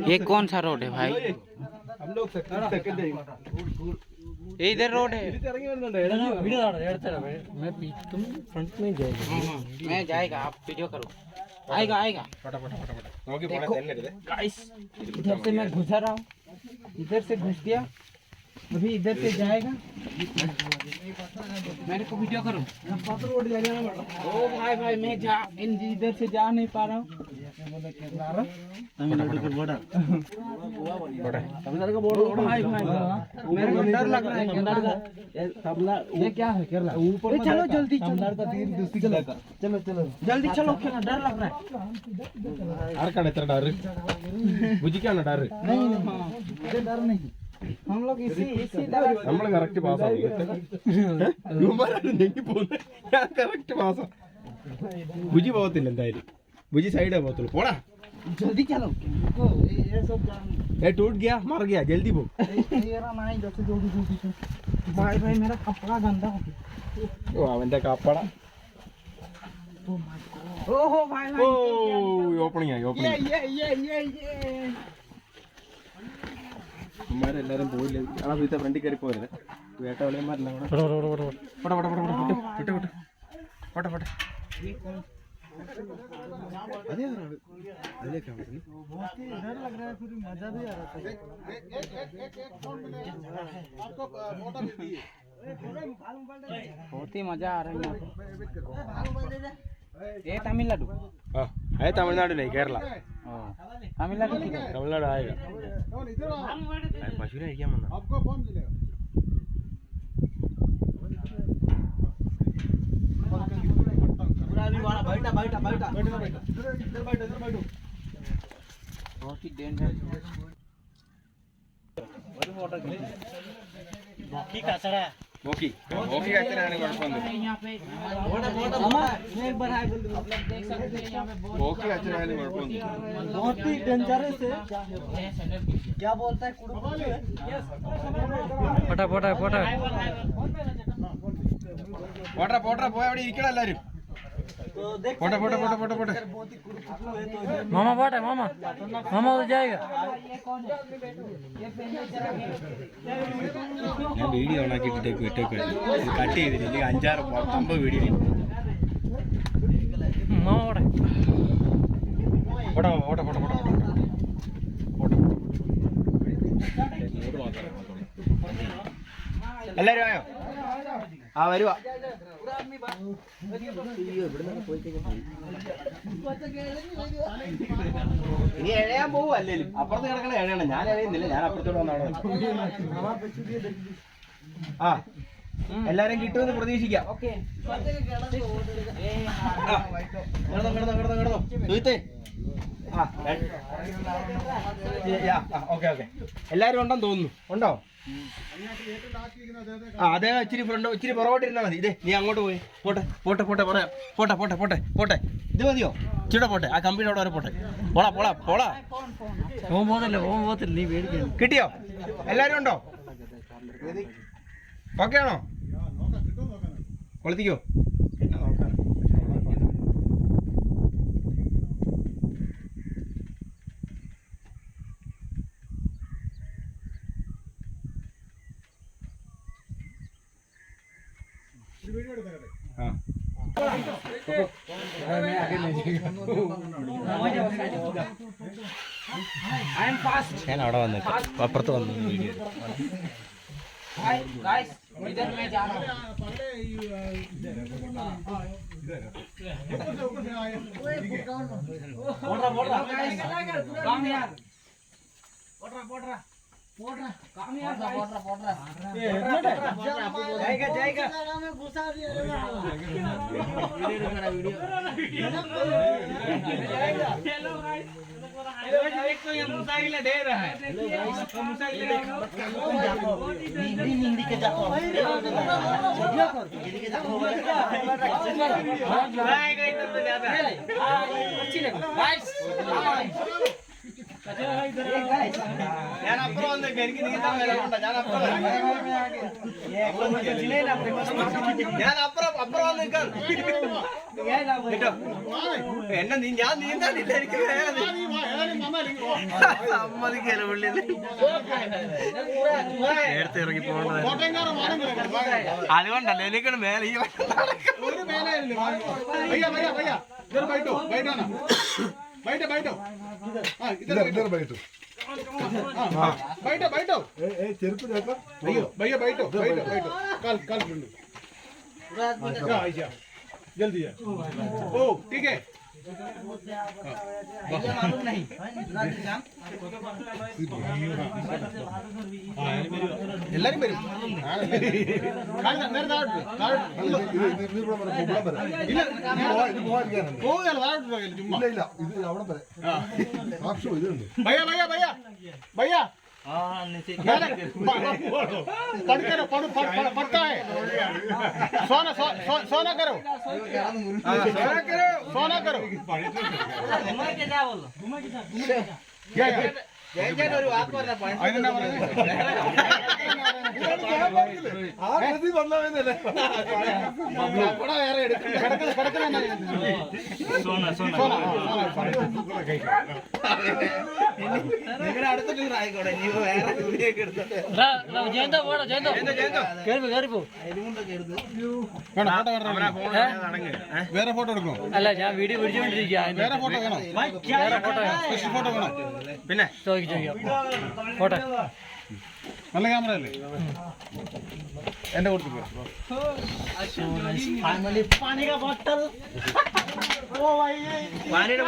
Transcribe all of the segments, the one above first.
ये कौन सा रोड है भाई? हम लोग सेकंड जाएंगे। ये इधर रोड है। तुम फ्रंट में जाएगा। मैं जाएगा, आप वीडियो करो। आएगा आएगा। फटाफट देखो गाइस, इधर से मैं घुसा रहा हूँ, इधर से घुस गया, अभी इधर से जाएगा। मेरे को वीडियो करो। ओ भाई भाई मैं इधर से जा नहीं पा रहा हूँ। तमिलनाडु का बॉर्डर भाई भाई मेरे को डर लग रहा है। ये क्या है केरला? ऊपर चलो जल्दी, तमिलनाडु का तीन डिस्ट्रिक्ट का। चलो जल्दी चलो, क्या डर लग रहा है? आर का इतना डर बुझी क्या ना डर नहीं मुझे डर नहीं। हम लोग इसी നമ്മൾ കറക്റ്റ് പാസ് ആവും ഞാൻ കറക്റ്റ് പാസ് ബുജി പോകത്തില്ല എന്തായാലും ബുജി സൈഡേ പോകത്തുള്ളൂ പോടാ जल्दी चलो। ये सब ए टूट गया मर गया जल्दी पो मेरा नहीं जल्दी जल्दी भाई भाई मेरा कपड़ा गंदा हो गया। ഓ അവന്റെ കപ്പട ओहो भाई ഓ ഓപ്പണിംഗ് ആയി ഓപ്പണിംഗ് ये എല്ലാരും പോയില്ല ആ വീത്തെ ഫ്രണ്ടിൽ കയറി പോരുത് വേട്ട വിളിയന്മാരെല്ലാം കൂടെ പോട്ടെ പോട്ടെ പോട്ടെ വിട്ട് വിട്ട് വിട്ട് പോട്ടെ പോട്ടെ അതേ അതിലേക്കാണ് डर लग रहा है, फिर मजा भी आ रहा है। बहुत ही मजा आ रहा है। ये तमिलनाडु? हाँ है तमिलनाडु नहीं केरला। तमिलनाडु ठीक है। तमिलनाडु आएगा पशु नहीं क्या मना आपको फॉर्म मिलेगा बैठा बैठा बैठा बहुत ही डेंजर। मोकी കച്ചറാണ് കുഴപ്പമൊന്നും एक बार हाय बोल दो। आप लोग देख सकते हैं यहाँ पे മോക്കി കച്ചറാണ് കുഴപ്പമൊന്നും बहुत ही डेंजरस है। क्या बोलता है कुड़ू? പോട്ടെ പോട്ടെ പോട്ടെ പോട്ടെ പോട്ടെ പോയി അവിടെ ഇരിക്കണം എല്ലാരും പോട്ടെ പോട്ടെ പോട്ടെ പോട്ടെ പോട്ടെ मामा बाट है मामा उधर जाएगा। ഞാൻ വീഡിയോ ഓൺ ആക്കി ഇട്ടേക്ക് കട്ട് ചെയ്തില്ല 5-6 വീഡിയോ मामा बाट പോട്ടെ പോട്ടെ പോട്ടെ പോട്ടെ പോട്ടെ എല്ലാരും ആയോ ആ വരുവാ ഇനി എഴയാൻ പോവും അല്ലേലും അപ്പുറത്ത് കിടക്കണ എഴയണം ഞാൻ എഴയുന്നില്ല ഞാൻ അപ്പുറത്തോട്ട് വന്നാണോ ആ എല്ലാരും കിട്ടുമെന്ന് പ്രതീക്ഷിക്കാം കിടന്നോ കിടന്നോ കിടന്നോ കിടന്നോ സുഹൃത്തേ ഓക്കെ ഓക്കെ എല്ലാരും ഉണ്ടെന്ന് തോന്നുന്നു ഉണ്ടോ ആ അതേ ഇച്ചിരി ഫ്രണ്ട് ഇച്ചിരി പുറകോട്ടിരുന്നാൽ മതി ഇതേ നീ അങ്ങോട്ട് പോയി പോട്ടെ പോട്ടെ പോട്ടെ പറയാം പോട്ടെ പോട്ടെ പോട്ടെ പോട്ടെ ഇത് മതിയോ ഇച്ചിടെ പോട്ടെ ആ കമ്പിയുടെ അവിടെ വരെ പോട്ടെ പോളാ പോളാ പോളാ നീ പേടിക്കണം। കിട്ടിയോ എല്ലാരും ഉണ്ടോ ഓക്കെ ആണോ കൊളുത്തിക്കോ ഞാൻ അവിടെ വന്നിട്ട് അപ്പുറത്ത് വന്നു വീഡിയോ इधर मैं जा रहा हूँ। काम यार काम यार जाएगा जाएगा घुसा दिया एक तो ये मुसाइल दे रहा है हिंदी के जाओ अच्छी लगी ഞാൻ അപ്പുറം വന്നേക്കാം, എനിക്ക് നീന്താൻ വരാനുണ്ട്. ഞാൻ അപ്പുറം വന്നേക്കാം കേട്ടോ. എന്നെ ഞാൻ നീന്താനില്ല, എനിക്ക് സമ്മതിക്കല്ലോ പുള്ളി. നേരത്തെ ഇറങ്ങി പോകേണ്ടത് അതുകൊണ്ടല്ലേ എനിക്കാണ് മേലെ ഈ जल्दी है ओ ठीक है എല്ലാരും വരും. भैया भैया भैया भैया पड़ता है सोना सोना करो सोना करो ഒരു വാക്ക് പറഞ്ഞ നിങ്ങളുടെ അടുത്തിട്ട് ആയിക്കോട്ടെ. നീ വേറെ തുണിയൊക്കെ എടുത്തിട്ട് വേറെ ഫോട്ടോ എടുക്കണോ? അല്ല, ഞാൻ വീഡിയോ പിടിച്ചോണ്ടിരിക്കുക. വേറെ ഫോട്ടോ വേണോ? സ്പെഷ്യൽ ഫോട്ടോ വേണോ? പിന്നെ ചോദിക്കാം ഫോട്ടോ. നല്ല ക്യാമറ അല്ലേ? എന്റെ കൊടുത്തു പാനിയുടെ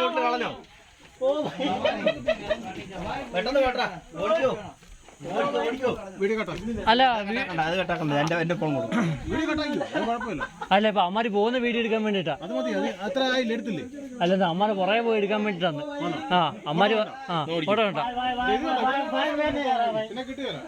ബോട്ടിൽ കളഞ്ഞോ? പെട്ടെന്ന് കേട്ടാ ഓടിക്കോ വീഡിയോ കട്ടോ. അല്ല, അത് കേട്ടാക്കണ്ട. എന്റെ ഫോൺ കൊടുക്കും. വീഡിയോ കട്ടാക്കിയോ? അത് കുഴപ്പമില്ല. അല്ല, ഇപ്പൊ അമ്മാര് പോകുന്ന വീഡിയോ എടുക്കാൻ വേണ്ടിട്ടാ. അത് മതി. അത് അത്ര ആയില്ല, എടുത്തില്ലേ? അല്ല, അമ്മാര് പുറകെ പോയി എടുക്കാൻ വേണ്ടിട്ടാണ്. ആ, അമ്മാര് ഫോട്ടോ കണ്ട. പിന്നെ കിട്ടുകയല്ല.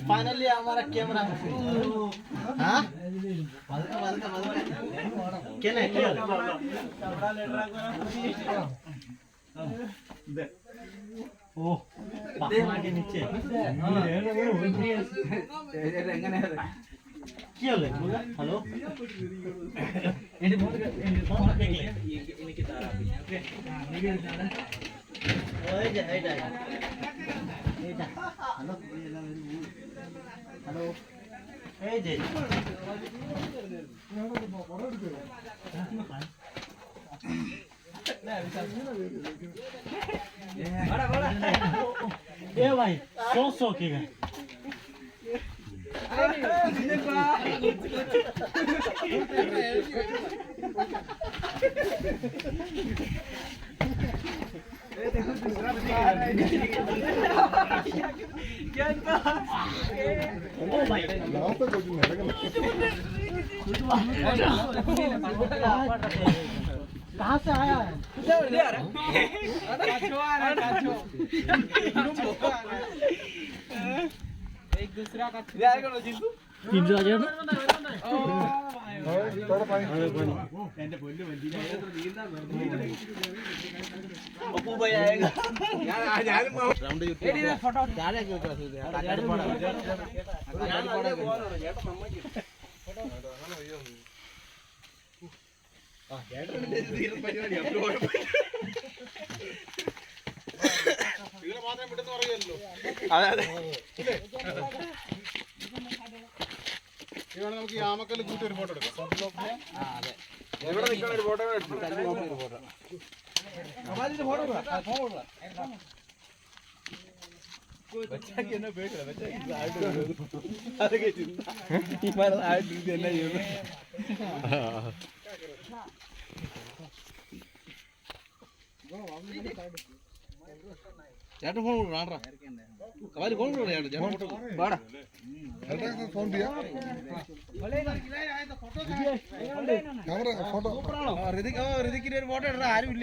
फाइनली हमारा कैमरा के नीचे हेलो ए भाई 100 के कहाँ से आया है? एक दूसरा का 300 आ जाएगा। അതെ അതെ നമുക്ക് ഈ ആമക്കല്ല് കൂട്ടി ഒരു ഫോട്ടോ എടുക്കാം. ഇവിടെ നിൽക്കുന്ന ഒരു ഫോട്ടോ എടുത്തു. ചേട്ടൻ ഫോൺ കൊടുക്കണ കവാലി ഫോൺ കൊടുക്കണ ചേട്ടൻ ഫോട്ടോ വാടാ फोन दिया कैमरा फोटो ഋതിക്കിന്റെ ഒരു ഫോട്ടോ ഇടാൻ ആരും